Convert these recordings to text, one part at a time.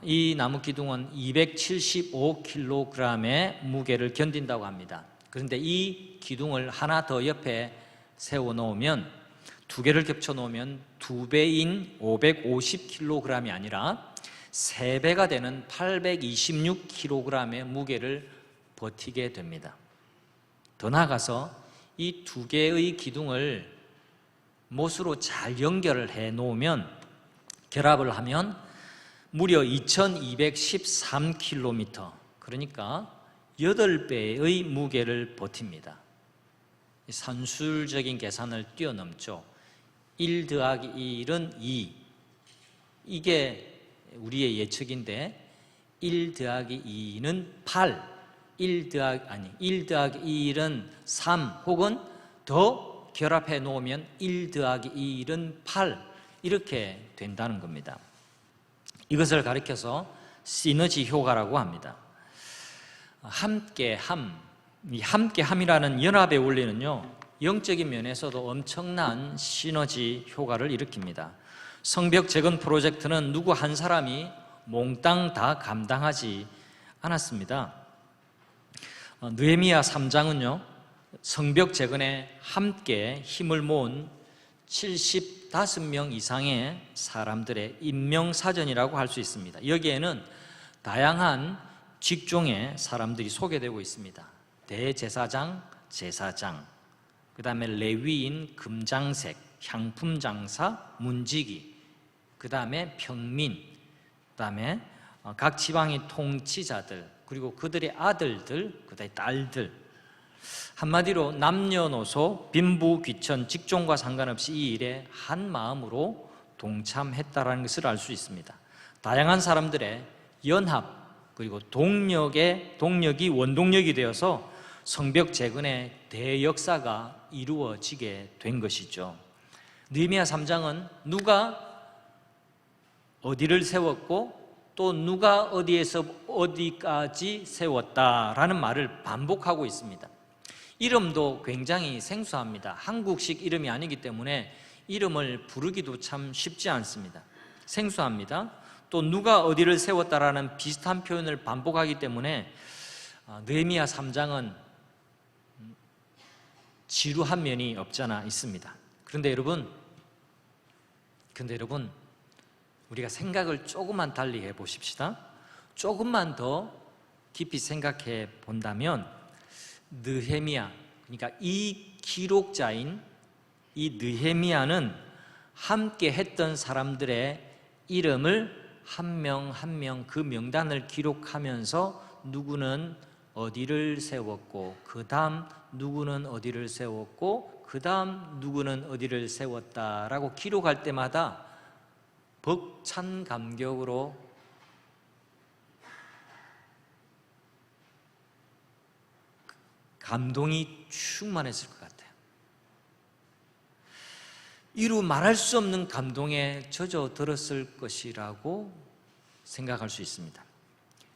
이 나무 기둥은 275kg의 무게를 견딘다고 합니다. 그런데 이 기둥을 하나 더 옆에 세워 놓으면, 두 개를 겹쳐 놓으면 2배인 550kg이 아니라 3배가 되는 826kg의 무게를 버티게 됩니다. 더 나아가서 이 두 개의 기둥을 못으로 잘 연결을 해 놓으면, 결합을 하면 무려 2213km, 그러니까 8배의 무게를 버팁니다. 산술적인 계산을 뛰어넘죠. 1 더하기 1은 2, 이게 우리의 예측인데 1 더하기 2는 8, 1 더하기 1은 3, 혹은 더 결합해 놓으면 1 더하기 1은 8, 이렇게 된다는 겁니다. 이것을 가리켜서 시너지 효과라고 합니다. 함께함, 이 함께함이라는 연합의 원리는요, 영적인 면에서도 엄청난 시너지 효과를 일으킵니다. 성벽 재건 프로젝트는 누구 한 사람이 몽땅 다 감당하지 않았습니다. 느헤미야 3장은요, 성벽 재건에 함께 힘을 모은 75명 이상의 사람들의 임명사전이라고 할 수 있습니다. 여기에는 다양한 직종의 사람들이 소개되고 있습니다. 대제사장, 제사장, 그 다음에 레위인, 금장색, 향품장사, 문지기, 그 다음에 평민, 그 다음에 각 지방의 통치자들, 그리고 그들의 아들들, 그 다음에 딸들, 한마디로 남녀노소, 빈부귀천, 직종과 상관없이 이 일에 한 마음으로 동참했다는 것을 알 수 있습니다. 다양한 사람들의 연합, 그리고 동력이 원동력이 되어서 성벽 재건의 대역사가 이루어지게 된 것이죠. 느헤미야 3장은 누가 어디를 세웠고 또 누가 어디에서 어디까지 세웠다라는 말을 반복하고 있습니다. 이름도 굉장히 생소합니다. 한국식 이름이 아니기 때문에 이름을 부르기도 참 쉽지 않습니다. 생소합니다. 또 누가 어디를 세웠다라는 비슷한 표현을 반복하기 때문에 느헤미야 3장은 지루한 면이 없잖아 있습니다. 그런데 여러분, 우리가 생각을 조금만 달리 해보십시다. 조금만 더 깊이 생각해 본다면 느헤미야, 그러니까 이 기록자인 이 느헤미야는 함께 했던 사람들의 이름을 한 명 한 명 그 명단을 기록하면서 누구는 어디를 세웠고, 그 다음 누구는 어디를 세웠고, 그 다음 누구는 어디를 세웠다라고 기록할 때마다 벅찬 감격으로 감동이 충만했을 것 같아요. 이루 말할 수 없는 감동에 젖어들었을 것이라고 생각할 수 있습니다.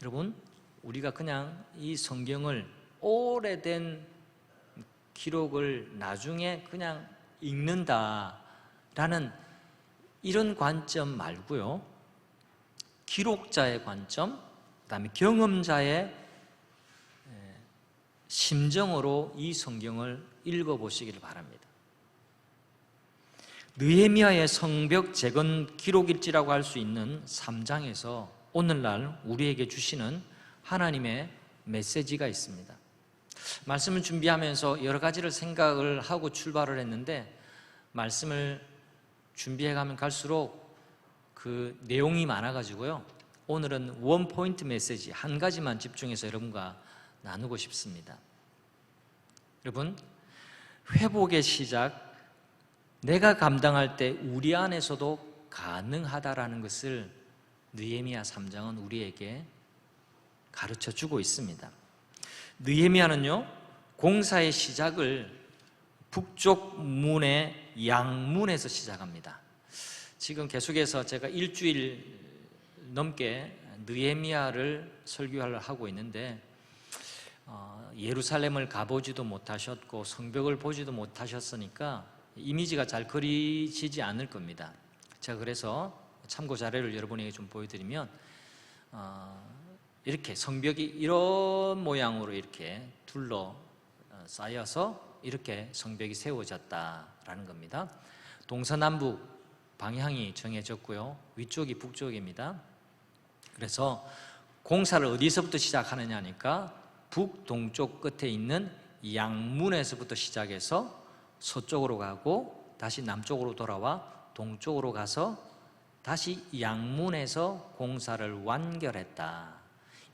여러분, 우리가 그냥 이 성경을 오래된 기록을 나중에 그냥 읽는다라는 이런 관점 말고요, 기록자의 관점, 그 다음에 경험자의 심정으로 이 성경을 읽어보시기를 바랍니다. 느헤미야의 성벽 재건 기록일지라고 할 수 있는 3장에서 오늘날 우리에게 주시는 하나님의 메시지가 있습니다. 말씀을 준비하면서 여러 가지를 생각을 하고 출발을 했는데, 말씀을 준비해가면 갈수록 그 내용이 많아가지고요, 오늘은 원 포인트 메시지 한 가지만 집중해서 여러분과 나누고 싶습니다. 여러분, 회복의 시작, 내가 감당할 때 우리 안에서도 가능하다라는 것을 느헤미야 3장은 우리에게 가르쳐 주고 있습니다. 느헤미야는요, 공사의 시작을 북쪽 문의 양문에서 시작합니다. 지금 계속해서 제가 일주일 넘게 느헤미야를 설교를 하고 있는데, 예루살렘을 가보지도 못하셨고 성벽을 보지도 못하셨으니까 이미지가 잘 그리지지 않을 겁니다. 제가 그래서 참고 자료를 여러분에게 좀 보여드리면, 이렇게 성벽이 이런 모양으로 이렇게 둘러싸여서 이렇게 성벽이 세워졌다라는 겁니다. 동서남북 방향이 정해졌고요. 위쪽이 북쪽입니다. 그래서 공사를 어디서부터 시작하느냐 하니까 북동쪽 끝에 있는 양문에서부터 시작해서 서쪽으로 가고 다시 남쪽으로 돌아와 동쪽으로 가서 다시 양문에서 공사를 완결했다.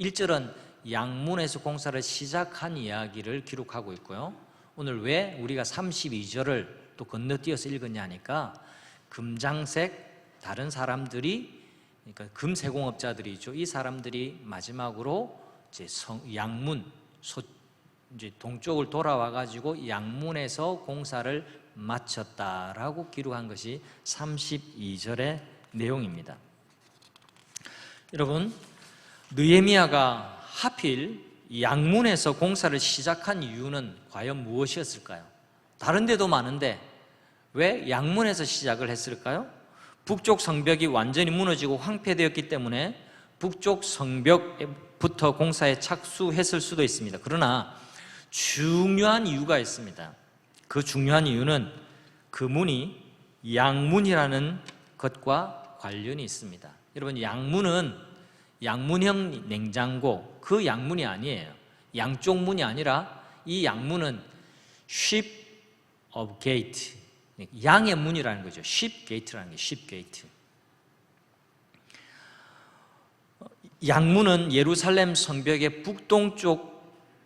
1절은 양문에서 공사를 시작한 이야기를 기록하고 있고요. 오늘 왜 우리가 32절을 또 건너뛰어서 읽었냐 하니까 금장색 다른 사람들이, 그러니까 금세공업자들이죠. 이 사람들이 마지막으로 이제 양문, 이제 동쪽을 돌아와 가지고 양문에서 공사를 마쳤다라고 기록한 것이 32절의 내용입니다. 여러분, 느헤미야가 하필 양문에서 공사를 시작한 이유는 과연 무엇이었을까요? 다른 데도 많은데 왜 양문에서 시작을 했을까요? 북쪽 성벽이 완전히 무너지고 황폐되었기 때문에 북쪽 성벽부터 공사에 착수했을 수도 있습니다. 그러나 중요한 이유가 있습니다. 그 중요한 이유는 그 문이 양문이라는 것과 관련이 있습니다. 여러분, 양문은 양문형 냉장고, 그 양문이 아니에요. 양쪽 문이 아니라 이 양문은 ship of gate, 양의 문이라는 거죠. ship gate라는 게 ship gate. 양문은 예루살렘 성벽의 북동쪽에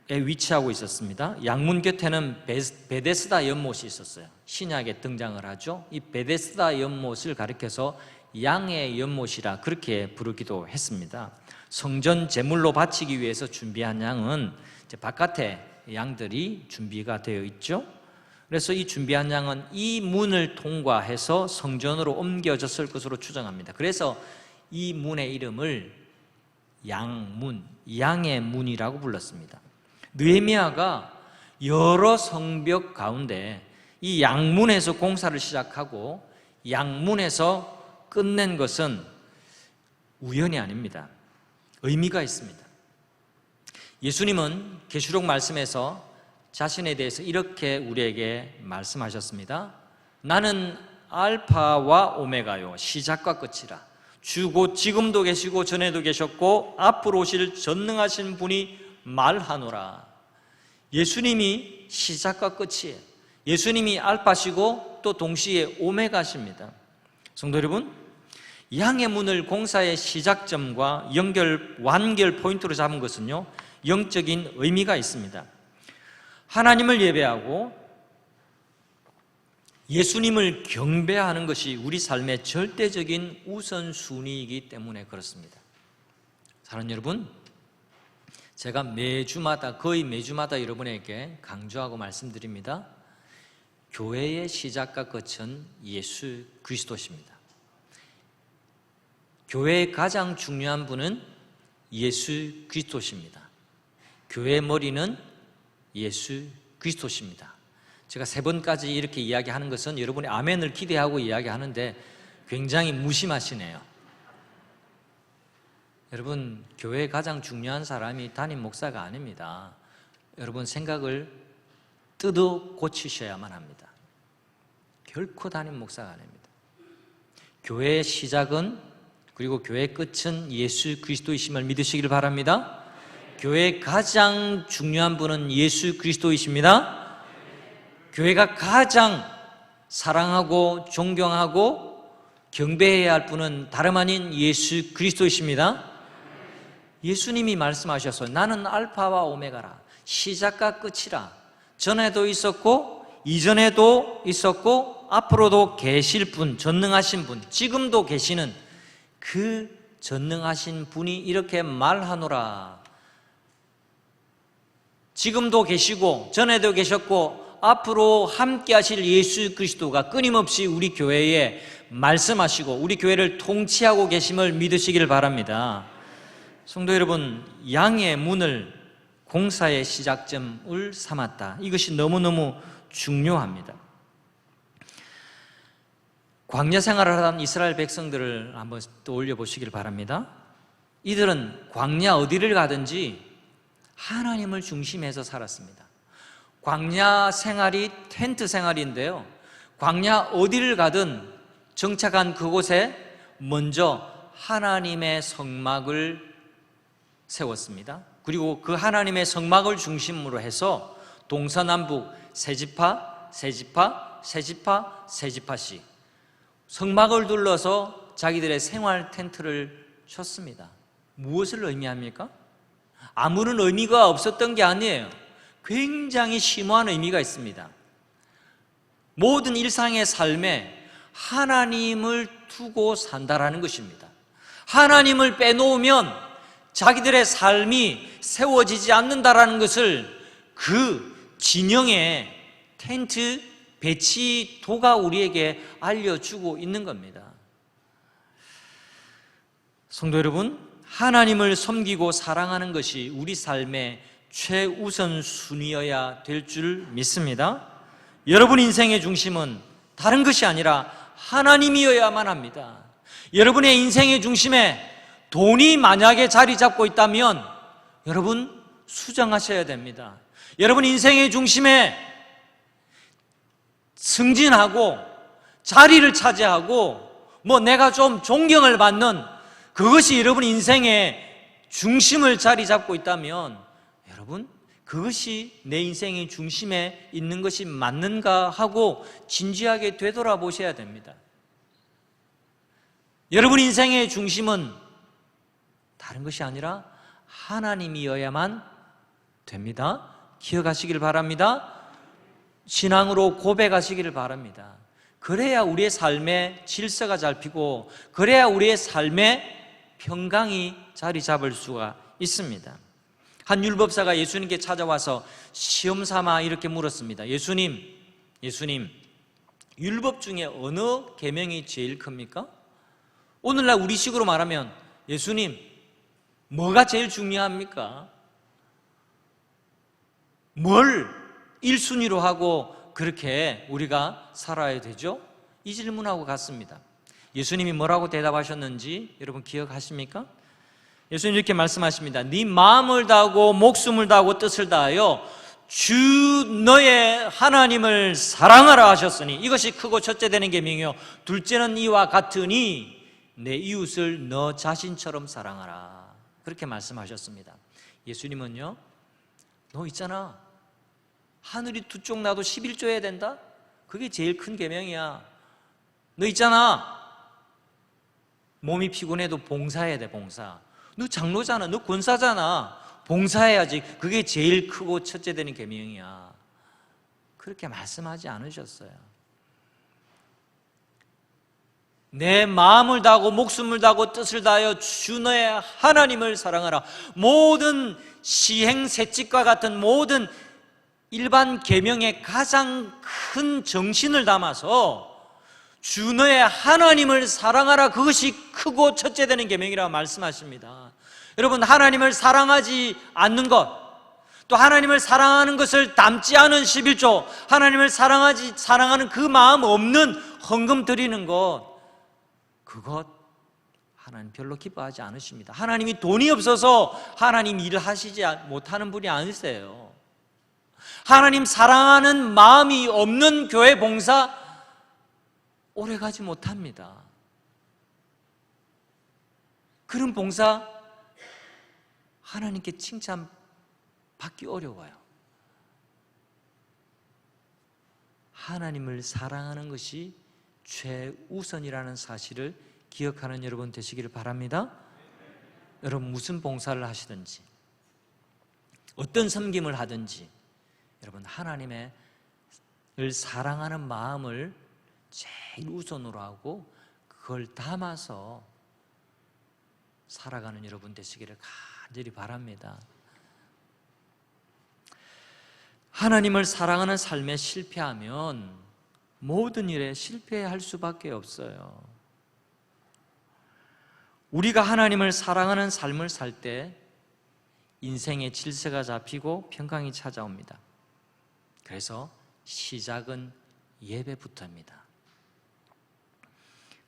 위치하고 있었습니다. 양문 곁에는 베데스다 연못이 있었어요. 신약에 등장을 하죠. 이 베데스다 연못을 가리켜서 양의 연못이라 그렇게 부르기도 했습니다. 성전 제물로 바치기 위해서 준비한 양은 이제 바깥에 양들이 준비가 되어 있죠. 그래서 이 준비한 양은 이 문을 통과해서 성전으로 옮겨졌을 것으로 추정합니다. 그래서 이 문의 이름을 양문, 양의 문이라고 불렀습니다. 느헤미야가 여러 성벽 가운데 이 양문에서 공사를 시작하고 양문에서 끝낸 것은 우연이 아닙니다. 의미가 있습니다. 예수님은 계시록 말씀에서 자신에 대해서 이렇게 우리에게 말씀하셨습니다. 나는 알파와 오메가요, 시작과 끝이라. 주고 지금도 계시고 전에도 계셨고 앞으로 오실 전능하신 분이 말하노라. 예수님이 시작과 끝이에요. 예수님이 알파시고 또 동시에 오메가십니다. 성도 여러분, 양의 문을 공사의 시작점과 완결 포인트로 잡은 것은요, 영적인 의미가 있습니다. 하나님을 예배하고 예수님을 경배하는 것이 우리 삶의 절대적인 우선순위이기 때문에 그렇습니다. 사랑하는 여러분, 제가 거의 매주마다 여러분에게 강조하고 말씀드립니다. 교회의 시작과 끝은 예수 그리스도십니다. 교회의 가장 중요한 분은 예수 그리스도십니다. 교회의 머리는 예수 그리스도십니다. 제가 3번까지 이렇게 이야기하는 것은 여러분이 아멘을 기대하고 이야기하는데 굉장히 무심하시네요. 여러분, 교회의 가장 중요한 사람이 담임 목사가 아닙니다. 여러분 생각을 뜯어 고치셔야만 합니다. 결코 담임 목사가 아닙니다. 교회의 시작은, 그리고 교회의 끝은 예수 그리스도이심을 믿으시길 바랍니다. 교회의 가장 중요한 분은 예수 그리스도이십니다. 교회가 가장 사랑하고 존경하고 경배해야 할 분은 다름 아닌 예수 그리스도이십니다. 예수님이 말씀하셔서 나는 알파와 오메가라, 시작과 끝이라. 전에도 있었고 이전에도 있었고 앞으로도 계실 분, 전능하신 분, 지금도 계시는 그 전능하신 분이 이렇게 말하노라. 지금도 계시고 전에도 계셨고 앞으로 함께 하실 예수 그리스도가 끊임없이 우리 교회에 말씀하시고 우리 교회를 통치하고 계심을 믿으시길 바랍니다. 성도 여러분, 양의 문을 공사의 시작점을 삼았다. 이것이 너무너무 중요합니다. 광야 생활을 하던 이스라엘 백성들을 한번 떠올려 보시길 바랍니다. 이들은 광야 어디를 가든지 하나님을 중심해서 살았습니다. 광야 생활이 텐트 생활인데요, 광야 어디를 가든 정착한 그곳에 먼저 하나님의 성막을 세웠습니다. 그리고 그 하나님의 성막을 중심으로 해서 동서남북 세 지파, 세 지파, 세 지파, 세 지파씩 성막을 둘러서 자기들의 생활 텐트를 쳤습니다. 무엇을 의미합니까? 아무런 의미가 없었던 게 아니에요. 굉장히 심오한 의미가 있습니다. 모든 일상의 삶에 하나님을 두고 산다라는 것입니다. 하나님을 빼놓으면 자기들의 삶이 세워지지 않는다라는 것을 그 진영의 텐트 배치도가 우리에게 알려주고 있는 겁니다. 성도 여러분, 하나님을 섬기고 사랑하는 것이 우리 삶의 최우선 순위여야 될 줄 믿습니다. 여러분 인생의 중심은 다른 것이 아니라 하나님이어야만 합니다. 여러분의 인생의 중심에 돈이 만약에 자리 잡고 있다면 여러분 수정하셔야 됩니다. 여러분 인생의 중심에 승진하고 자리를 차지하고 내가 좀 존경을 받는 그것이 여러분 인생의 중심을 자리 잡고 있다면 여러분 그것이 내 인생의 중심에 있는 것이 맞는가 하고 진지하게 되돌아보셔야 됩니다. 여러분 인생의 중심은 다른 것이 아니라 하나님이어야만 됩니다. 기억하시길 바랍니다. 신앙으로 고백하시기를 바랍니다. 그래야 우리의 삶에 질서가 잡히고 그래야 우리의 삶에 평강이 자리 잡을 수가 있습니다. 한 율법사가 예수님께 찾아와서 시험 삼아 이렇게 물었습니다. 예수님, 율법 중에 어느 계명이 제일 큽니까? 오늘날 우리식으로 말하면 예수님, 뭐가 제일 중요합니까? 뭘 1순위로 하고 그렇게 우리가 살아야 되죠? 이 질문하고 같습니다. 예수님이 뭐라고 대답하셨는지 여러분 기억하십니까? 예수님 이렇게 말씀하십니다. 네 마음을 다하고 목숨을 다하고 뜻을 다하여 주 너의 하나님을 사랑하라 하셨으니 이것이 크고 첫째 되는 계명이요 둘째는 이와 같으니 내 이웃을 너 자신처럼 사랑하라. 그렇게 말씀하셨습니다. 예수님은요, 너 있잖아, 하늘이 두 쪽 나도 11조 해야 된다? 그게 제일 큰 계명이야. 너 있잖아, 몸이 피곤해도 봉사해야 돼. 봉사. 너 장로잖아, 너 권사잖아, 봉사해야지. 그게 제일 크고 첫째 되는 계명이야. 그렇게 말씀하지 않으셨어요. 내 마음을 다하고 목숨을 다하고 뜻을 다하여 주 너의 하나님을 사랑하라. 모든 시행세칙과 같은 모든 일반 계명의 가장 큰 정신을 담아서 주 너의 하나님을 사랑하라. 그것이 크고 첫째 되는 계명이라고 말씀하십니다. 여러분, 하나님을 사랑하지 않는 것, 또 하나님을 사랑하는 것을 담지 않은 11조, 하나님을 사랑하는 그 마음 없는 헌금 드리는 것, 그것 하나님 별로 기뻐하지 않으십니다. 하나님이 돈이 없어서 하나님 일을 하시지 못하는 분이 아니세요. 하나님 사랑하는 마음이 없는 교회 봉사 오래가지 못합니다. 그런 봉사 하나님께 칭찬받기 어려워요. 하나님을 사랑하는 것이 최우선이라는 사실을 기억하는 여러분 되시기를 바랍니다. 여러분 무슨 봉사를 하시든지 어떤 섬김을 하든지 여러분 하나님을 사랑하는 마음을 제일 우선으로 하고 그걸 담아서 살아가는 여러분 되시기를 간절히 바랍니다. 하나님을 사랑하는 삶에 실패하면 모든 일에 실패할 수밖에 없어요. 우리가 하나님을 사랑하는 삶을 살 때 인생의 질서가 잡히고 평강이 찾아옵니다. 그래서 시작은 예배부터입니다.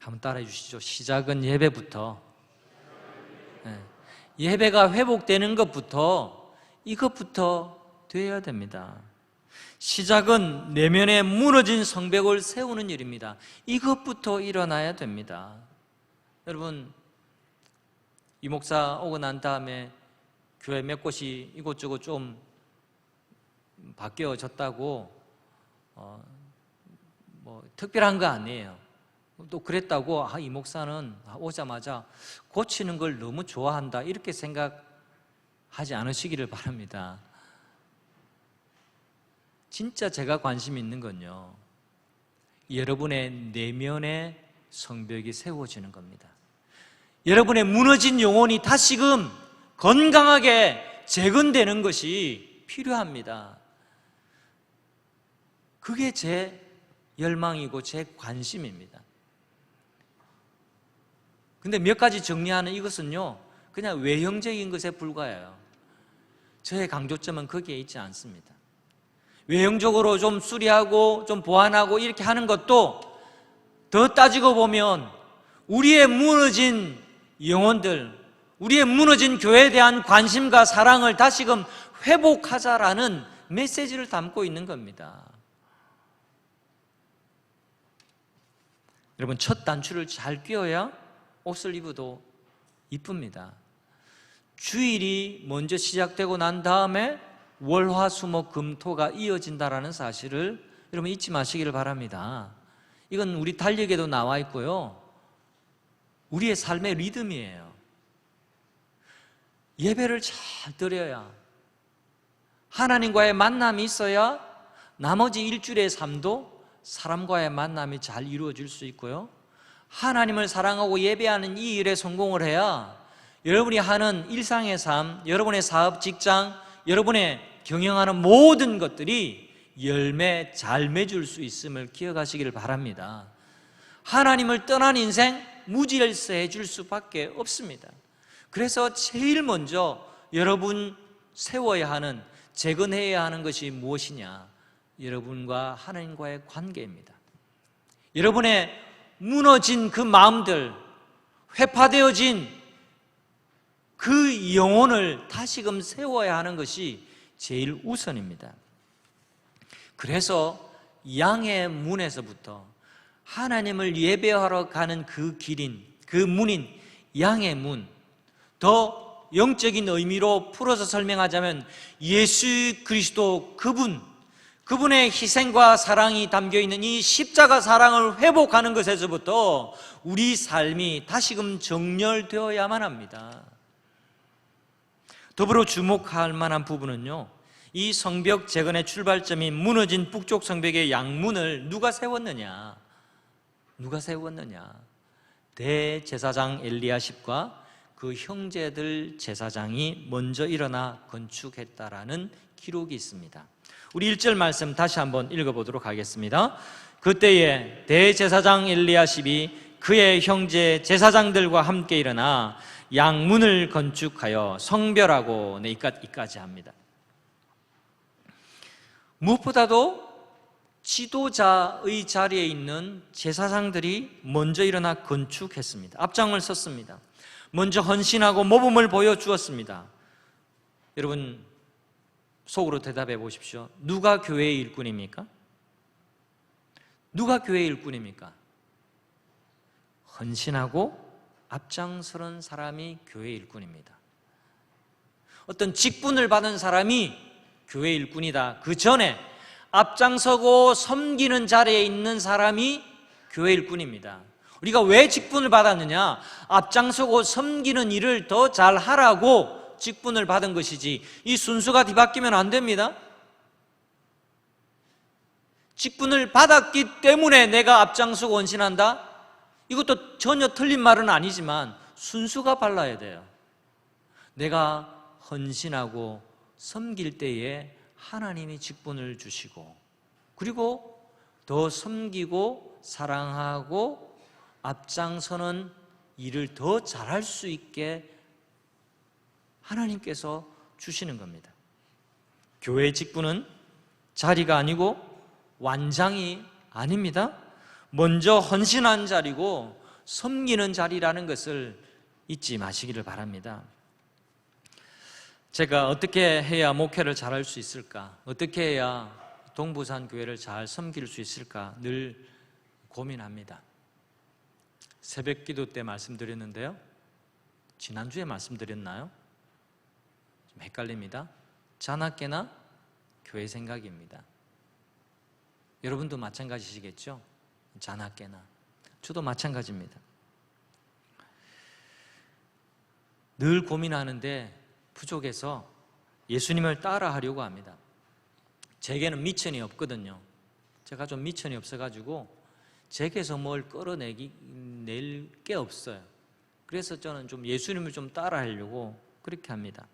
한번 따라해 주시죠. 시작은 예배부터. 네. 예배가 회복되는 이것부터 되어야 됩니다. 시작은 내면에 무너진 성벽을 세우는 일입니다. 이것부터 일어나야 됩니다. 여러분, 이 목사 오고 난 다음에 교회 몇 곳이 이곳저곳 좀 바뀌어졌다고 특별한 거 아니에요. 또 그랬다고 이 목사는 오자마자 고치는 걸 너무 좋아한다 이렇게 생각하지 않으시기를 바랍니다. 진짜 제가 관심 있는 건요, 여러분의 내면의 성벽이 세워지는 겁니다. 여러분의 무너진 영혼이 다시금 건강하게 재건되는 것이 필요합니다. 그게 제 열망이고 제 관심입니다. 근데 몇 가지 정리하는 이것은요, 그냥 외형적인 것에 불과해요. 저의 강조점은 거기에 있지 않습니다. 외형적으로 좀 수리하고 좀 보완하고 이렇게 하는 것도 더 따지고 보면 우리의 무너진 영혼들, 우리의 무너진 교회에 대한 관심과 사랑을 다시금 회복하자라는 메시지를 담고 있는 겁니다. 여러분, 첫 단추를 잘 끼워야 옷을 입어도 이쁩니다. 주일이 먼저 시작되고 난 다음에 월, 화, 수, 목, 금, 토가 이어진다라는 사실을 여러분 잊지 마시기를 바랍니다. 이건 우리 달력에도 나와 있고요, 우리의 삶의 리듬이에요. 예배를 잘 드려야, 하나님과의 만남이 있어야 나머지 일주일의 삶도 사람과의 만남이 잘 이루어질 수 있고요, 하나님을 사랑하고 예배하는 이 일에 성공을 해야 여러분이 하는 일상의 삶, 여러분의 사업, 직장, 여러분의 경영하는 모든 것들이 열매 잘 맺을 수 있음을 기억하시기를 바랍니다. 하나님을 떠난 인생 무질서해 줄 수밖에 없습니다. 그래서 제일 먼저 여러분 세워야 하는, 재건해야 하는 것이 무엇이냐? 여러분과 하나님과의 관계입니다. 여러분의 무너진 그 마음들, 회파되어진 그 영혼을 다시금 세워야 하는 것이 제일 우선입니다. 그래서 양의 문에서부터 하나님을 예배하러 가는 그 길인, 그 문인 양의 문, 더 영적인 의미로 풀어서 설명하자면 예수 그리스도 그분의 희생과 사랑이 담겨있는 이 십자가 사랑을 회복하는 것에서부터 우리 삶이 다시금 정렬되어야만 합니다. 더불어 주목할 만한 부분은요, 이 성벽 재건의 출발점인 무너진 북쪽 성벽의 양문을 누가 세웠느냐? 대제사장 엘리야십과 그 형제들 제사장이 먼저 일어나 건축했다라는 기록이 있습니다. 우리 1절 말씀 다시 한번 읽어보도록 하겠습니다. 그때에 대제사장 엘리야십이 그의 형제 제사장들과 함께 일어나 양문을 건축하여 성별하고 이까지 합니다. 무엇보다도 지도자의 자리에 있는 제사장들이 먼저 일어나 건축했습니다. 앞장을 섰습니다. 먼저 헌신하고 모범을 보여주었습니다. 여러분, 속으로 대답해 보십시오. 누가 교회의 일꾼입니까? 누가 교회의 일꾼입니까? 헌신하고 앞장서는 사람이 교회의 일꾼입니다. 어떤 직분을 받은 사람이 교회의 일꾼이다. 그 전에 앞장서고 섬기는 자리에 있는 사람이 교회의 일꾼입니다. 우리가 왜 직분을 받았느냐? 앞장서고 섬기는 일을 더 잘하라고 직분을 받은 것이지, 이 순서가 뒤바뀌면 안 됩니다. 직분을 받았기 때문에 내가 앞장서고 헌신한다? 이것도 전혀 틀린 말은 아니지만 순수가 발라야 돼요. 내가 헌신하고 섬길 때에 하나님이 직분을 주시고, 그리고 더 섬기고 사랑하고 앞장서는 일을 더 잘할 수 있게 하나님께서 주시는 겁니다. 교회의 직분은 자리가 아니고 완장이 아닙니다. 먼저 헌신한 자리고 섬기는 자리라는 것을 잊지 마시기를 바랍니다. 제가 어떻게 해야 목회를 잘할 수 있을까? 어떻게 해야 동부산 교회를 잘 섬길 수 있을까? 늘 고민합니다. 새벽 기도 때 말씀드렸는데요. 지난주에 말씀드렸나요? 좀 헷갈립니다. 자나깨나 교회 생각입니다. 여러분도 마찬가지시겠죠? 자나깨나. 저도 마찬가지입니다. 늘 고민하는데 부족해서 예수님을 따라하려고 합니다. 제게는 미천이 없거든요. 제가 좀 미천이 없어가지고 제게서 뭘 끌어낼 게 없어요. 그래서 저는 좀 예수님을 좀 따라하려고 그렇게 합니다.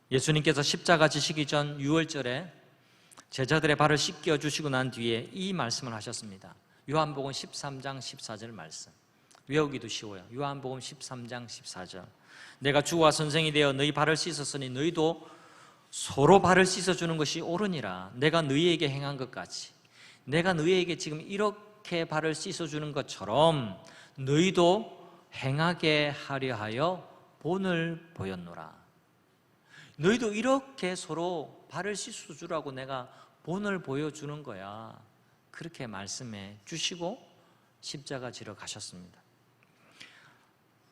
예수님께서 십자가 지시기 전 유월절에 제자들의 발을 씻겨 주시고 난 뒤에 이 말씀을 하셨습니다. 요한복음 13장 14절 말씀. 외우기도 쉬워요. 요한복음 13장 14절. 내가 주와 선생이 되어 너희 발을 씻었으니 너희도 서로 발을 씻어주는 것이 옳으니라. 내가 너희에게 행한 것 같이, 내가 너희에게 지금 이렇게 발을 씻어주는 것처럼 너희도 행하게 하려 하여 본을 보였노라. 너희도 이렇게 서로 발을 씻어주라고 내가 본을 보여주는 거야. 그렇게 말씀해 주시고 십자가 지러 가셨습니다.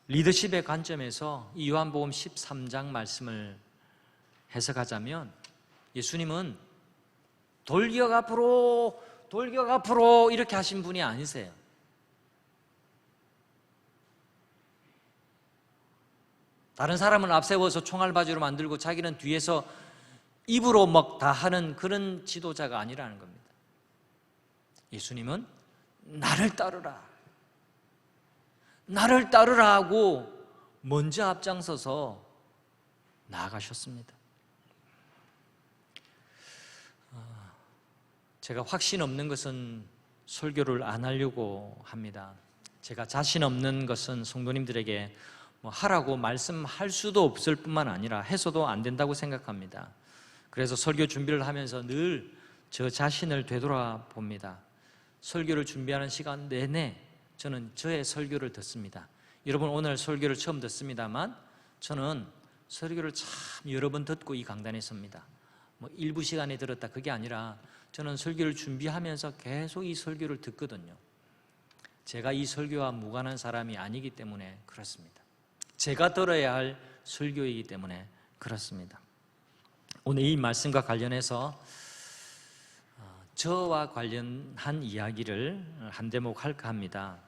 리더십의 관점에서 이 요한복음 13장 말씀을 해석하자면 예수님은 돌격 앞으로 이렇게 하신 분이 아니세요. 다른 사람은 앞세워서 총알바지로 만들고 자기는 뒤에서 입으로 막 다 하는 그런 지도자가 아니라는 겁니다. 예수님은 나를 따르라 하고 먼저 앞장서서 나아가셨습니다. 제가 확신 없는 것은 설교를 안 하려고 합니다. 제가 자신 없는 것은 성도님들에게 하라고 말씀할 수도 없을 뿐만 아니라 해서도 안 된다고 생각합니다. 그래서 설교 준비를 하면서 늘 저 자신을 되돌아봅니다. 설교를 준비하는 시간 내내 저는 저의 설교를 듣습니다. 여러분 오늘 설교를 처음 듣습니다만 저는 설교를 참 여러 번 듣고 이 강단에 섭니다. 일부 시간에 들었다 그게 아니라 저는 설교를 준비하면서 계속 이 설교를 듣거든요. 제가 이 설교와 무관한 사람이 아니기 때문에 그렇습니다. 제가 들어야 할 설교이기 때문에 그렇습니다. 오늘 이 말씀과 관련해서 저와 관련한 이야기를 한 대목 할까 합니다.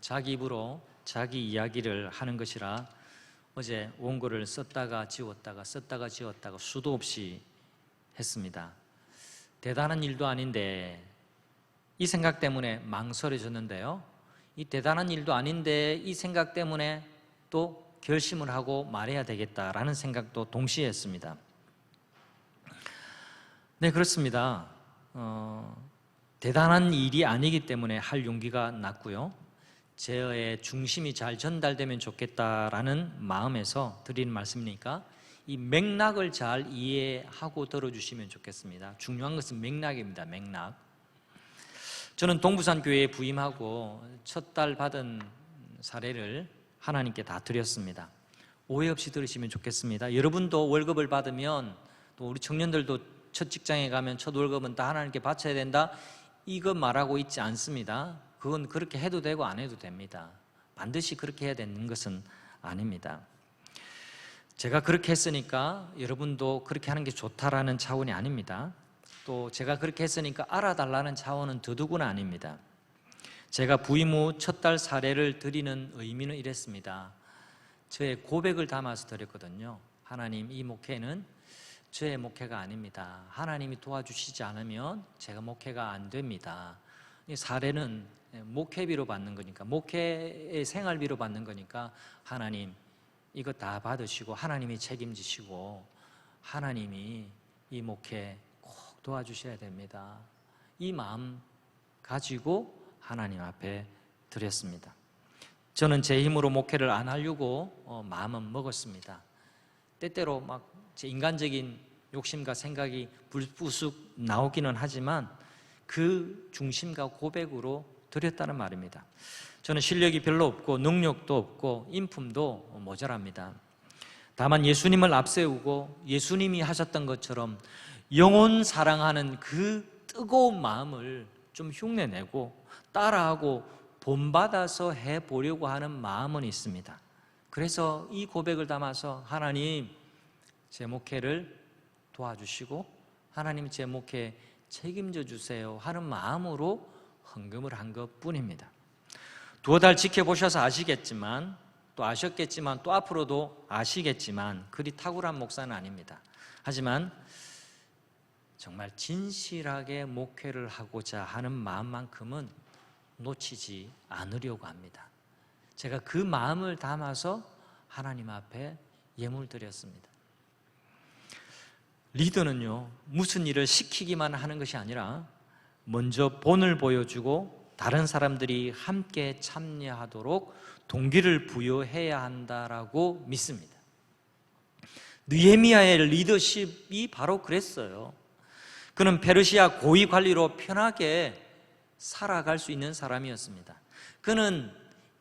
자기 입으로 자기 이야기를 하는 것이라 어제 원고를 썼다가 지웠다가 수도 없이 했습니다. 대단한 일도 아닌데 이 생각 때문에 망설여졌는데요. 이 대단한 일도 아닌데 이 생각 때문에 또 결심을 하고 말해야 되겠다라는 생각도 동시에 했습니다. 네, 그렇습니다. 대단한 일이 아니기 때문에 할 용기가 났고요. 제의 중심이 잘 전달되면 좋겠다라는 마음에서 드리는 말씀이니까 이 맥락을 잘 이해하고 들어주시면 좋겠습니다. 중요한 것은 맥락입니다. 맥락. 저는 동부산 교회에 부임하고 첫 달 받은 사례를 하나님께 다 드렸습니다. 오해 없이 들으시면 좋겠습니다. 여러분도 월급을 받으면 또 우리 청년들도 첫 직장에 가면 첫 월급은 다 하나님께 바쳐야 된다, 이거 말하고 있지 않습니다. 그건 그렇게 해도 되고 안 해도 됩니다. 반드시 그렇게 해야 되는 것은 아닙니다. 제가 그렇게 했으니까 여러분도 그렇게 하는 게 좋다라는 차원이 아닙니다. 또 제가 그렇게 했으니까 알아달라는 차원은 더더구나 아닙니다. 제가 부임 후 첫 달 사례를 드리는 의미는 이랬습니다. 저의 고백을 담아서 드렸거든요. 하나님, 이 목회는 저의 목회가 아닙니다. 하나님이 도와주시지 않으면 제가 목회가 안 됩니다. 이 사례는 목회비로 받는 거니까, 목회의 생활비로 받는 거니까 하나님 이거 다 받으시고 하나님이 책임지시고 하나님이 이 목회 꼭 도와주셔야 됩니다. 이 마음 가지고 하나님 앞에 드렸습니다. 저는 제 힘으로 목회를 안 하려고 마음은 먹었습니다. 때때로 막 제 인간적인 욕심과 생각이 불쑥 나오기는 하지만 그 중심과 고백으로 드렸다는 말입니다. 저는 실력이 별로 없고 능력도 없고 인품도 모자랍니다. 다만 예수님을 앞세우고 예수님이 하셨던 것처럼 영혼 사랑하는 그 뜨거운 마음을 좀 흉내내고 따라하고 본받아서 해보려고 하는 마음은 있습니다. 그래서 이 고백을 담아서 하나님, 제 목회를 도와주시고 하나님, 제 목회 책임져 주세요 하는 마음으로 헌금을 한 것뿐입니다. 두어 달 지켜보셔서 아시겠지만, 또 아셨겠지만, 또 앞으로도 아시겠지만 그리 탁월한 목사는 아닙니다. 하지만 정말 진실하게 목회를 하고자 하는 마음만큼은 놓치지 않으려고 합니다. 제가 그 마음을 담아서 하나님 앞에 예물 드렸습니다. 리더는요, 무슨 일을 시키기만 하는 것이 아니라 먼저 본을 보여주고 다른 사람들이 함께 참여하도록 동기를 부여해야 한다라고 믿습니다. 느헤미야의 리더십이 바로 그랬어요. 그는 페르시아 고위 관리로 편하게 살아갈 수 있는 사람이었습니다. 그는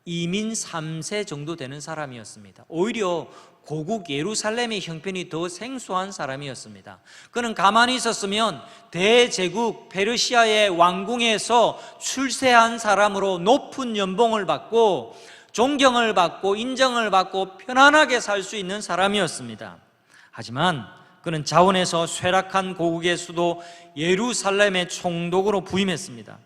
이민 3세 정도 되는 사람이었습니다. 오히려 고국 예루살렘의 형편이 더 생소한 사람이었습니다. 그는 가만히 있었으면 대제국 페르시아의 왕궁에서 출세한 사람으로 높은 연봉을 받고 존경을 받고 인정을 받고 편안하게 살 수 있는 사람이었습니다. 하지만 그는 자원에서 쇠락한 고국의 수도 예루살렘의 총독으로 부임했습니다.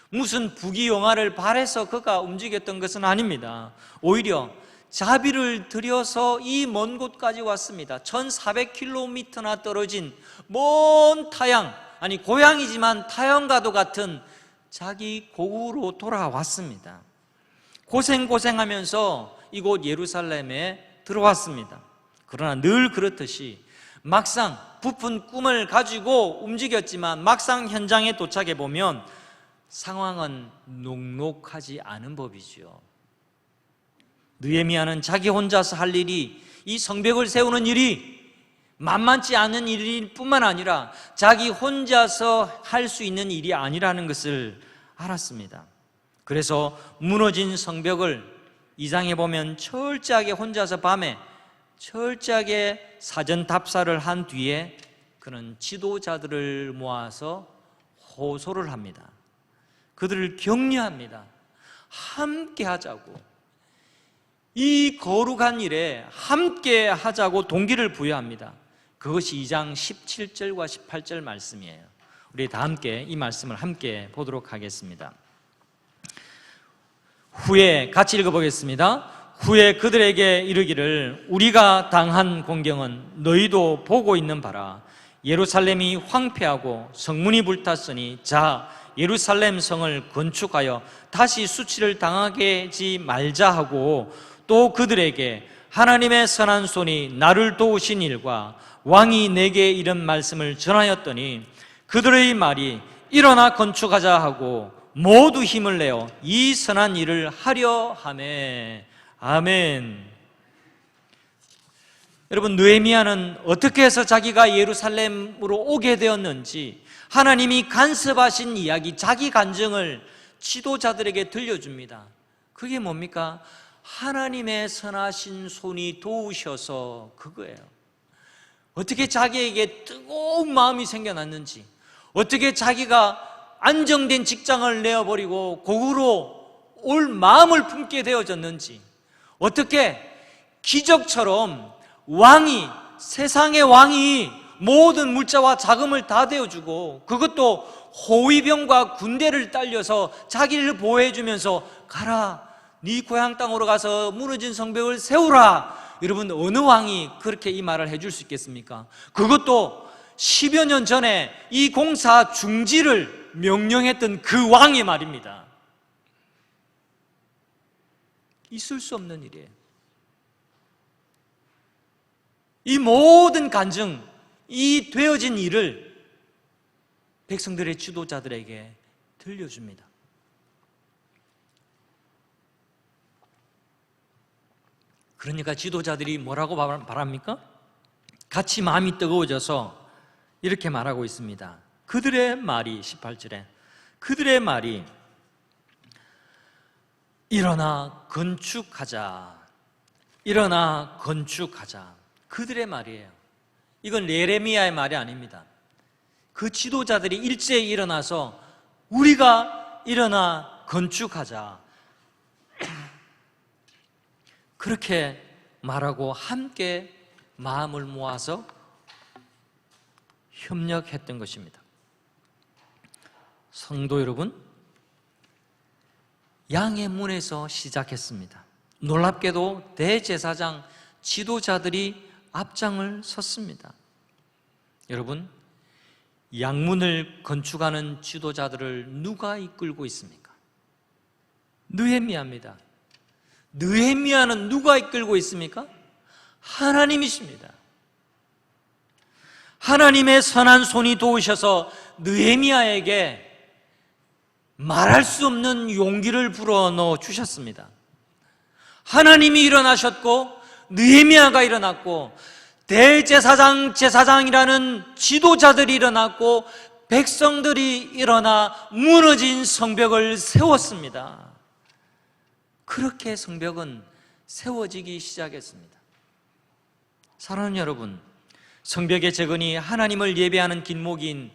무슨 부귀영화를 바라서 그가 움직였던 것은 아닙니다. 오히려 자비를 들여서 이 먼 곳까지 왔습니다. 1400km나 떨어진 먼 타양, 아니 고향이지만 타양과도 같은 자기 고국으로 돌아왔습니다. 고생하면서 이곳 예루살렘에 들어왔습니다. 그러나 늘 그렇듯이 막상 부푼 꿈을 가지고 움직였지만 막상 현장에 도착해 보면 상황은 녹록하지 않은 법이죠. 느헤미야는 자기 혼자서 할 일이, 이 성벽을 세우는 일이 만만치 않은 일일 뿐만 아니라 자기 혼자서 할 수 있는 일이 아니라는 것을 알았습니다. 그래서 무너진 성벽을 2장에 보면 철저하게 혼자서 밤에 철저하게 사전 답사를 한 뒤에 그는 지도자들을 모아서 호소를 합니다. 그들을 격려합니다. 함께 하자고, 이 거룩한 일에 함께 하자고 동기를 부여합니다. 그것이 2장 17절과 18절 말씀이에요. 우리 다 함께 이 말씀을 함께 보도록 하겠습니다. 후에 같이 읽어보겠습니다. 후에 그들에게 이르기를 우리가 당한 공경은 너희도 보고 있는 바라. 예루살렘이 황폐하고 성문이 불탔으니 자 예루살렘 성을 건축하여 다시 수치를 당하게 하지 말자 하고, 또 그들에게 하나님의 선한 손이 나를 도우신 일과 왕이 내게 이런 말씀을 전하였더니 그들의 말이 일어나 건축하자 하고 모두 힘을 내어 이 선한 일을 하려 하매. 아멘. 여러분, 느헤미야는 어떻게 해서 자기가 예루살렘으로 오게 되었는지 하나님이 간섭하신 이야기, 자기 간증을 지도자들에게 들려줍니다. 그게 뭡니까? 하나님의 선하신 손이 도우셔서 그거예요. 어떻게 자기에게 뜨거운 마음이 생겨났는지, 어떻게 자기가 안정된 직장을 내어버리고 고국으로 올 마음을 품게 되어졌는지, 어떻게 기적처럼 왕이, 세상의 왕이 모든 물자와 자금을 다 대어주고, 그것도 호위병과 군대를 딸려서 자기를 보호해주면서 가라, 네 고향 땅으로 가서 무너진 성벽을 세우라. 여러분, 어느 왕이 그렇게 이 말을 해줄 수 있겠습니까? 그것도 10여 년 전에 이 공사 중지를 명령했던 그 왕의 말입니다. 있을 수 없는 일이에요. 이 모든 간증, 이 되어진 일을 백성들의 지도자들에게 들려줍니다. 그러니까 지도자들이 뭐라고 바랍니까? 같이 마음이 뜨거워져서 이렇게 말하고 있습니다. 그들의 말이, 18절에 그들의 말이 일어나 건축하자, 일어나 건축하자. 그들의 말이에요. 이건 예레미야의 말이 아닙니다. 그 지도자들이 일제히 일어나서 우리가 일어나 건축하자, 그렇게 말하고 함께 마음을 모아서 협력했던 것입니다. 성도 여러분, 양의 문에서 시작했습니다. 놀랍게도 대제사장 지도자들이 앞장을 섰습니다. 여러분, 양문을 건축하는 지도자들을 누가 이끌고 있습니까? 느헤미야입니다. 느헤미야는 누가 이끌고 있습니까? 하나님이십니다. 하나님의 선한 손이 도우셔서 느헤미야에게 말할 수 없는 용기를 불어넣어 주셨습니다. 하나님이 일어나셨고 느헤미야가 일어났고 대제사장, 제사장이라는 지도자들이 일어났고 백성들이 일어나 무너진 성벽을 세웠습니다. 그렇게 성벽은 세워지기 시작했습니다. 사랑하는 여러분, 성벽의 재건이 하나님을 예배하는 길목인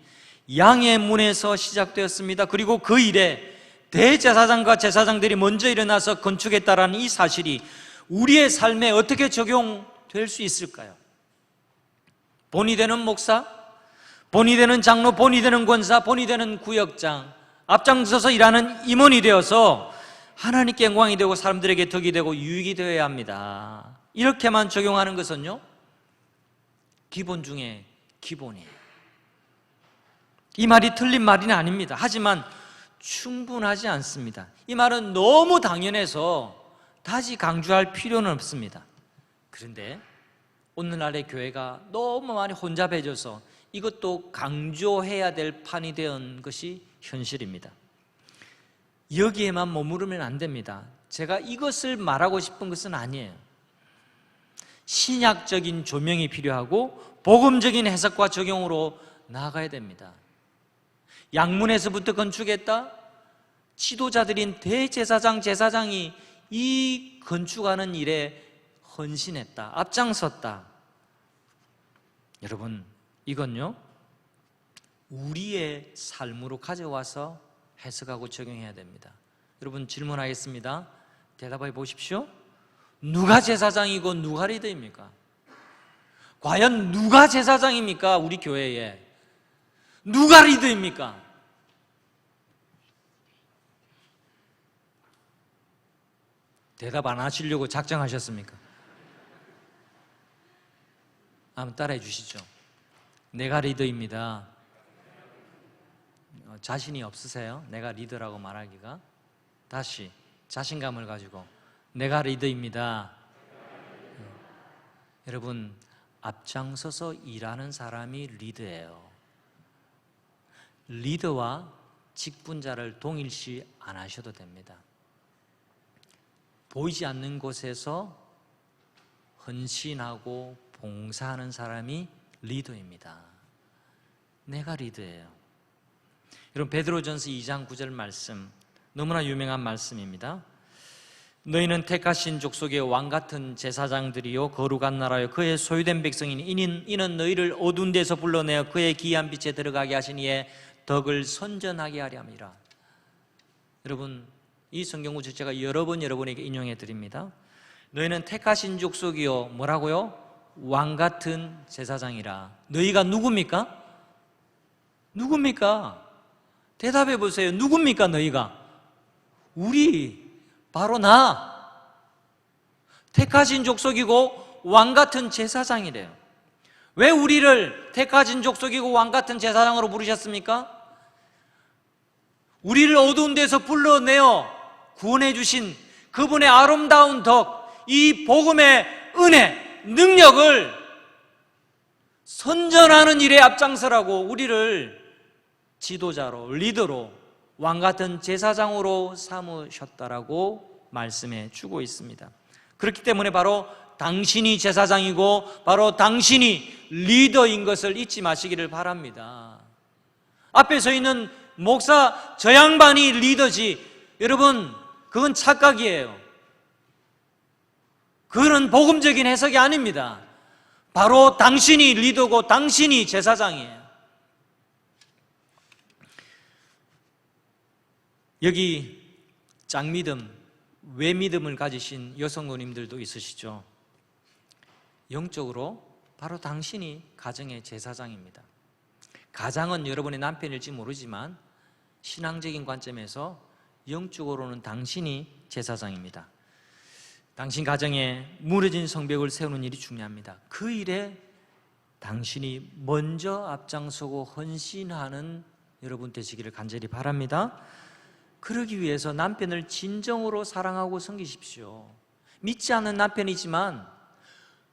양의 문에서 시작되었습니다. 그리고 그 일에 대제사장과 제사장들이 먼저 일어나서 건축했다라는 이 사실이 우리의 삶에 어떻게 적용될 수 있을까요? 본이 되는 목사, 본이 되는 장로, 본이 되는 권사, 본이 되는 구역장, 앞장서서 일하는 임원이 되어서 하나님께 영광이 되고 사람들에게 덕이 되고 유익이 되어야 합니다. 이렇게만 적용하는 것은요, 기본 중에 기본이에요. 이 말이 틀린 말은 아닙니다. 하지만 충분하지 않습니다. 이 말은 너무 당연해서 다시 강조할 필요는 없습니다. 그런데 오늘날의 교회가 너무 많이 혼잡해져서 이것도 강조해야 될 판이 된 것이 현실입니다. 여기에만 머무르면 안 됩니다. 제가 이것을 말하고 싶은 것은 아니에요. 신약적인 조명이 필요하고 복음적인 해석과 적용으로 나아가야 됩니다. 양문에서부터 건축했다? 지도자들인 대제사장, 제사장이 이 건축하는 일에 헌신했다, 앞장섰다. 여러분, 이건요, 우리의 삶으로 가져와서 해석하고 적용해야 됩니다. 여러분, 질문하겠습니다. 대답해 보십시오. 누가 제사장이고 누가 리더입니까? 과연 누가 제사장입니까? 우리 교회에 누가 리더입니까? 대답 안 하시려고 작정하셨습니까? 한번 따라해 주시죠. 내가 리더입니다. 자신이 없으세요? 내가 리더라고 말하기가? 다시 자신감을 가지고 내가 리더입니다. 여러분, 앞장서서 일하는 사람이 리더예요. 리더와 직분자를 동일시 안 하셔도 됩니다. 보이지 않는 곳에서 헌신하고 봉사하는 사람이 리더입니다. 내가 리더예요. 여러분, 베드로전서 2장 9절 말씀, 너무나 유명한 말씀입니다. 너희는 택하신 족속의 왕같은 제사장들이요 거룩한 나라요 그의 소유된 백성이니 이는 너희를 어두운 데서 불러내어 그의 기이한 빛에 들어가게 하신 이의 덕을 선전하게 하려 함이라. 여러분, 이 성경구절 제가 여러 번 여러분에게 인용해 드립니다. 너희는 택하신 족속이요 뭐라고요? 왕같은 제사장이라. 너희가 누굽니까? 누굽니까? 대답해 보세요. 누굽니까 너희가? 우리, 바로 나. 택하신 족속이고 왕같은 제사장이래요. 왜 우리를 택하신 족속이고 왕같은 제사장으로 부르셨습니까? 우리를 어두운 데서 불러내어 구원해 주신 그분의 아름다운 덕, 이 복음의 은혜, 능력을 선전하는 일에 앞장서라고 우리를 지도자로, 리더로, 왕같은 제사장으로 삼으셨다라고 말씀해 주고 있습니다. 그렇기 때문에 바로 당신이 제사장이고 바로 당신이 리더인 것을 잊지 마시기를 바랍니다. 앞에 서 있는 목사, 저 양반이 리더지, 여러분, 그건 착각이에요. 그거는 복음적인 해석이 아닙니다. 바로 당신이 리더고 당신이 제사장이에요. 여기 짝믿음, 외믿음을 가지신 여성 누님들도 있으시죠? 영적으로 바로 당신이 가정의 제사장입니다. 가장은 여러분의 남편일지 모르지만 신앙적인 관점에서 영적으로는 당신이 제사장입니다. 당신 가정에 무너진 성벽을 세우는 일이 중요합니다. 그 일에 당신이 먼저 앞장서고 헌신하는 여러분 되시기를 간절히 바랍니다. 그러기 위해서 남편을 진정으로 사랑하고 섬기십시오. 믿지 않는 남편이지만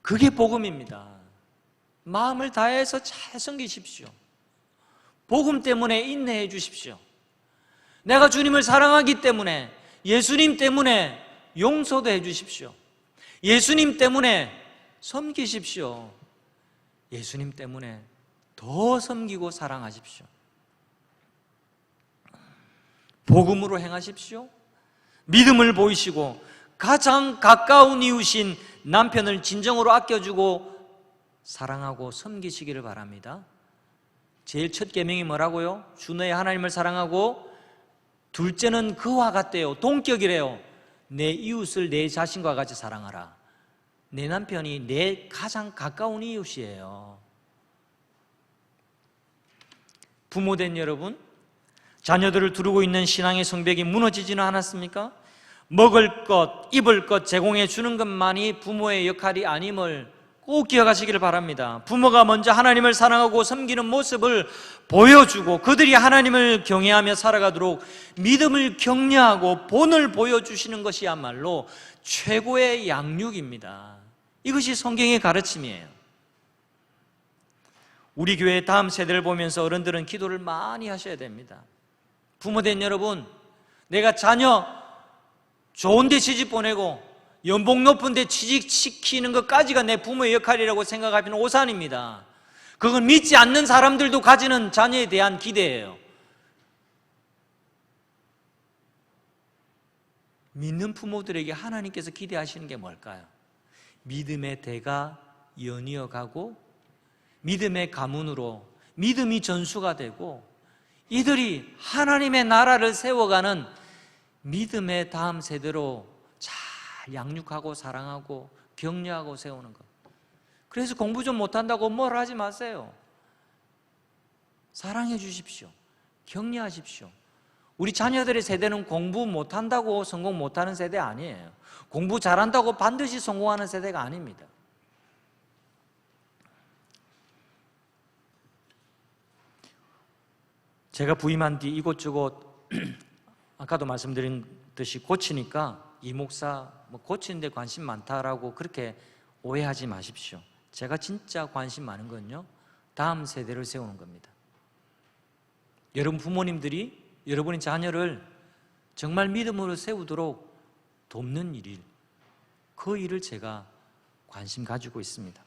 그게 복음입니다. 마음을 다해서 잘 섬기십시오. 복음 때문에 인내해 주십시오. 내가 주님을 사랑하기 때문에, 예수님 때문에 용서도 해 주십시오. 예수님 때문에 섬기십시오. 예수님 때문에 더 섬기고 사랑하십시오. 복음으로 행하십시오. 믿음을 보이시고 가장 가까운 이웃인 남편을 진정으로 아껴주고 사랑하고 섬기시기를 바랍니다. 제일 첫 계명이 뭐라고요? 주 너의 하나님을 사랑하고, 둘째는 그와 같대요. 동격이래요. 내 이웃을 내 자신과 같이 사랑하라. 내 남편이 내 가장 가까운 이웃이에요. 부모된 여러분, 자녀들을 두르고 있는 신앙의 성벽이 무너지지는 않았습니까? 먹을 것, 입을 것 제공해 주는 것만이 부모의 역할이 아님을 꼭 기억하시기를 바랍니다. 부모가 먼저 하나님을 사랑하고 섬기는 모습을 보여주고 그들이 하나님을 경외하며 살아가도록 믿음을 격려하고 본을 보여주시는 것이야말로 최고의 양육입니다. 이것이 성경의 가르침이에요. 우리 교회 다음 세대를 보면서 어른들은 기도를 많이 하셔야 됩니다. 부모된 여러분, 내가 자녀 좋은 데 시집 보내고 연봉 높은 데 취직시키는 것까지가 내 부모의 역할이라고 생각하면 오산입니다. 그건 믿지 않는 사람들도 가지는 자녀에 대한 기대예요. 믿는 부모들에게 하나님께서 기대하시는 게 뭘까요? 믿음의 대가 연이어가고 믿음의 가문으로 믿음이 전수가 되고 이들이 하나님의 나라를 세워가는 믿음의 다음 세대로 잘 양육하고 사랑하고 격려하고 세우는 것. 그래서 공부 좀 못한다고 뭘 하지 마세요. 사랑해 주십시오. 격려하십시오. 우리 자녀들의 세대는 공부 못한다고 성공 못하는 세대 아니에요. 공부 잘한다고 반드시 성공하는 세대가 아닙니다. 제가 부임한 뒤 이곳저곳 아까도 말씀드린 듯이 고치니까 이 목사 고치는 데 관심 많다라고 그렇게 오해하지 마십시오. 제가 진짜 관심 많은 건요, 다음 세대를 세우는 겁니다. 여러분 부모님들이 여러분의 자녀를 정말 믿음으로 세우도록 돕는 일, 그 일을 제가 관심 가지고 있습니다.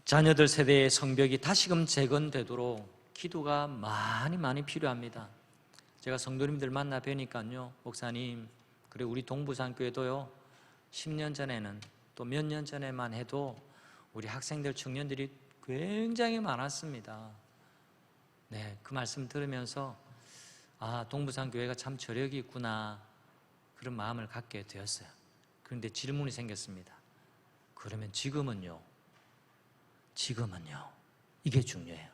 자녀들 세대의 성벽이 다시금 재건되도록 기도가 많이 필요합니다. 제가 성도님들 만나 뵈니까요, 목사님, 그리고 우리 동부산교회도요, 10년 전에는 또 몇 년 전에만 해도 우리 학생들, 청년들이 굉장히 많았습니다. 네, 그 말씀 들으면서 아, 동부산교회가 참 저력이 있구나, 그런 마음을 갖게 되었어요. 그런데 질문이 생겼습니다. 그러면 지금은요? 이게 중요해요.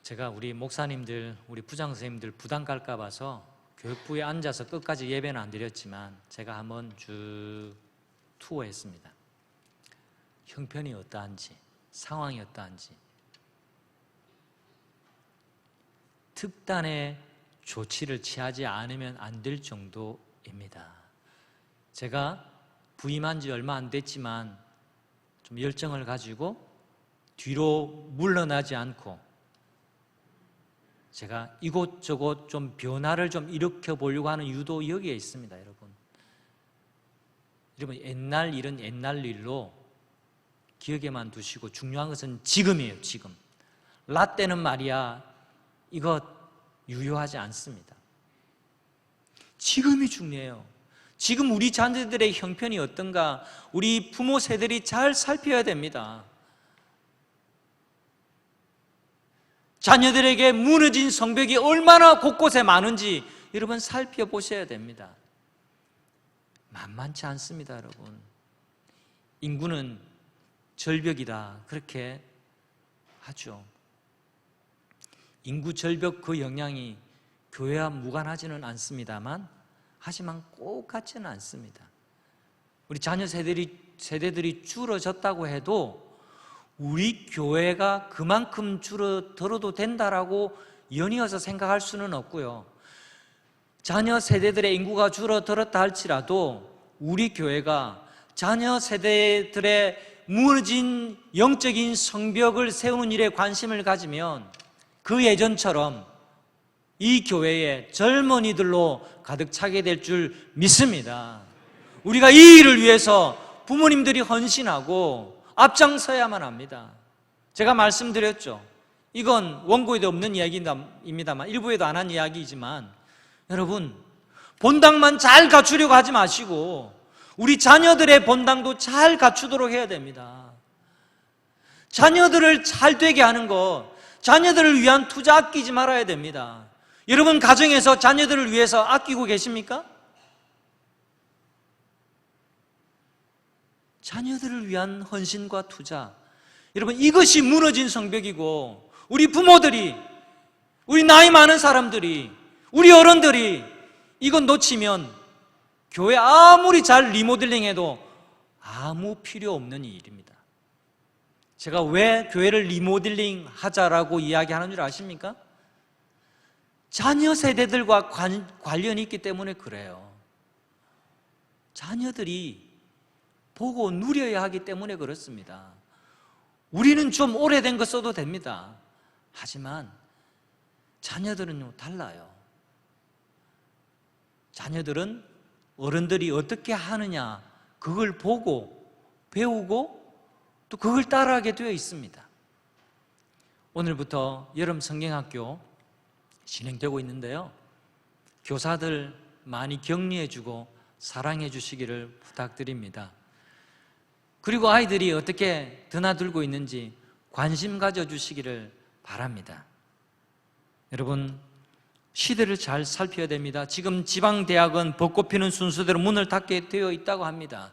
제가 우리 목사님들, 우리 부장선생님들 부담 갈까 봐서 교육부에 앉아서 끝까지 예배는 안 드렸지만 제가 한번 쭉 투어했습니다. 형편이 어떠한지, 상황이 어떠한지, 특단의 조치를 취하지 않으면 안 될 정도입니다. 제가 부임한 지 얼마 안 됐지만 좀 열정을 가지고 뒤로 물러나지 않고 제가 이곳저곳 좀 변화를 좀 일으켜 보려고 하는 이유도 여기에 있습니다, 여러분. 여러분, 옛날 일은 옛날 일로 기억에만 두시고 중요한 것은 지금이에요, 지금. 라떼는 말이야, 이거 유효하지 않습니다. 지금이 중요해요. 지금 우리 자녀들의 형편이 어떤가 우리 부모 세대들이 잘 살펴야 됩니다. 자녀들에게 무너진 성벽이 얼마나 곳곳에 많은지 여러분 살펴보셔야 됩니다. 만만치 않습니다, 여러분. 인구는 절벽이다 그렇게 하죠. 인구 절벽 그 영향이 교회와 무관하지는 않습니다만 하지만 꼭 같지는 않습니다. 우리 자녀 세대들이 줄어졌다고 해도 우리 교회가 그만큼 줄어들어도 된다라고 연이어서 생각할 수는 없고요. 자녀 세대들의 인구가 줄어들었다 할지라도 우리 교회가 자녀 세대들의 무너진 영적인 성벽을 세우는 일에 관심을 가지면 그 예전처럼 이 교회에 젊은이들로 가득 차게 될 줄 믿습니다. 우리가 이 일을 위해서 부모님들이 헌신하고 앞장서야만 합니다. 제가 말씀드렸죠. 이건 원고에도 없는 이야기입니다만 일부에도 안 한 이야기이지만 여러분 본당만 잘 갖추려고 하지 마시고 우리 자녀들의 본당도 잘 갖추도록 해야 됩니다. 자녀들을 잘 되게 하는 것, 자녀들을 위한 투자 아끼지 말아야 됩니다. 여러분 가정에서 자녀들을 위해서 아끼고 계십니까? 자녀들을 위한 헌신과 투자, 여러분 이것이 무너진 성벽이고 우리 부모들이, 우리 나이 많은 사람들이, 우리 어른들이 이건 놓치면 교회 아무리 잘 리모델링해도 아무 필요 없는 일입니다. 제가 왜 교회를 리모델링 하자라고 이야기하는 줄 아십니까? 자녀 세대들과 관련이 있기 때문에 그래요. 자녀들이 보고 누려야 하기 때문에 그렇습니다. 우리는 좀 오래된 거 써도 됩니다. 하지만 자녀들은요 달라요. 자녀들은 어른들이 어떻게 하느냐 그걸 보고 배우고 또 그걸 따라하게 되어 있습니다. 오늘부터 여름 성경학교 진행되고 있는데요, 교사들 많이 격려해주고 사랑해 주시기를 부탁드립니다. 그리고 아이들이 어떻게 드나들고 있는지 관심 가져주시기를 바랍니다. 여러분 시대를 잘 살펴야 됩니다. 지금 지방대학은 벚꽃 피는 순서대로 문을 닫게 되어 있다고 합니다.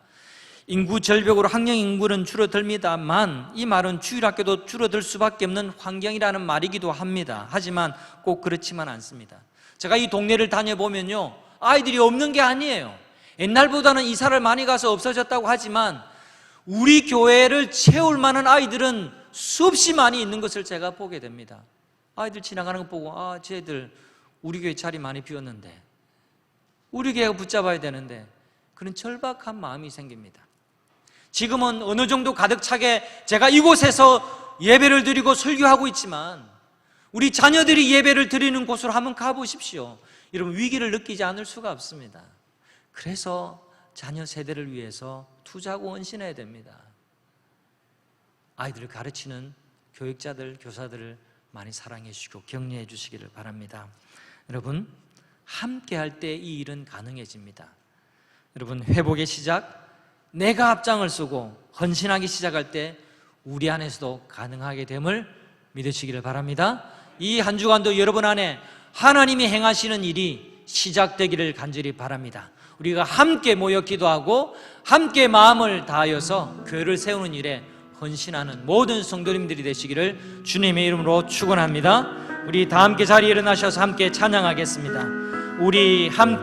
인구 절벽으로 학령 인구는 줄어듭니다만 이 말은 주일학교도 줄어들 수밖에 없는 환경이라는 말이기도 합니다. 하지만 꼭 그렇지만 않습니다. 제가 이 동네를 다녀보면요 아이들이 없는 게 아니에요. 옛날보다는 이사를 많이 가서 없어졌다고 하지만 우리 교회를 채울 만한 아이들은 수없이 많이 있는 것을 제가 보게 됩니다. 아이들 지나가는 거 보고 쟤들 우리 교회 자리 많이 비웠는데 우리 교회가 붙잡아야 되는데 그런 절박한 마음이 생깁니다. 지금은 어느 정도 가득 차게 제가 이곳에서 예배를 드리고 설교하고 있지만 우리 자녀들이 예배를 드리는 곳으로 한번 가보십시오. 여러분 위기를 느끼지 않을 수가 없습니다. 그래서 자녀 세대를 위해서 투자하고 헌신해야 됩니다. 아이들을 가르치는 교육자들, 교사들을 많이 사랑해 주시고 격려해 주시기를 바랍니다. 여러분 함께 할 때 이 일은 가능해집니다. 여러분 회복의 시작, 내가 앞장을 서고 헌신하기 시작할 때 우리 안에서도 가능하게 됨을 믿으시기를 바랍니다. 이 한 주간도 여러분 안에 하나님이 행하시는 일이 시작되기를 간절히 바랍니다. 우리가 함께 모여 기도하고 함께 마음을 다하여서 교회를 세우는 일에 헌신하는 모든 성도님들이 되시기를 주님의 이름으로 축원합니다. 우리 다 함께 자리에 일어나셔서 함께 찬양하겠습니다. 우리 함께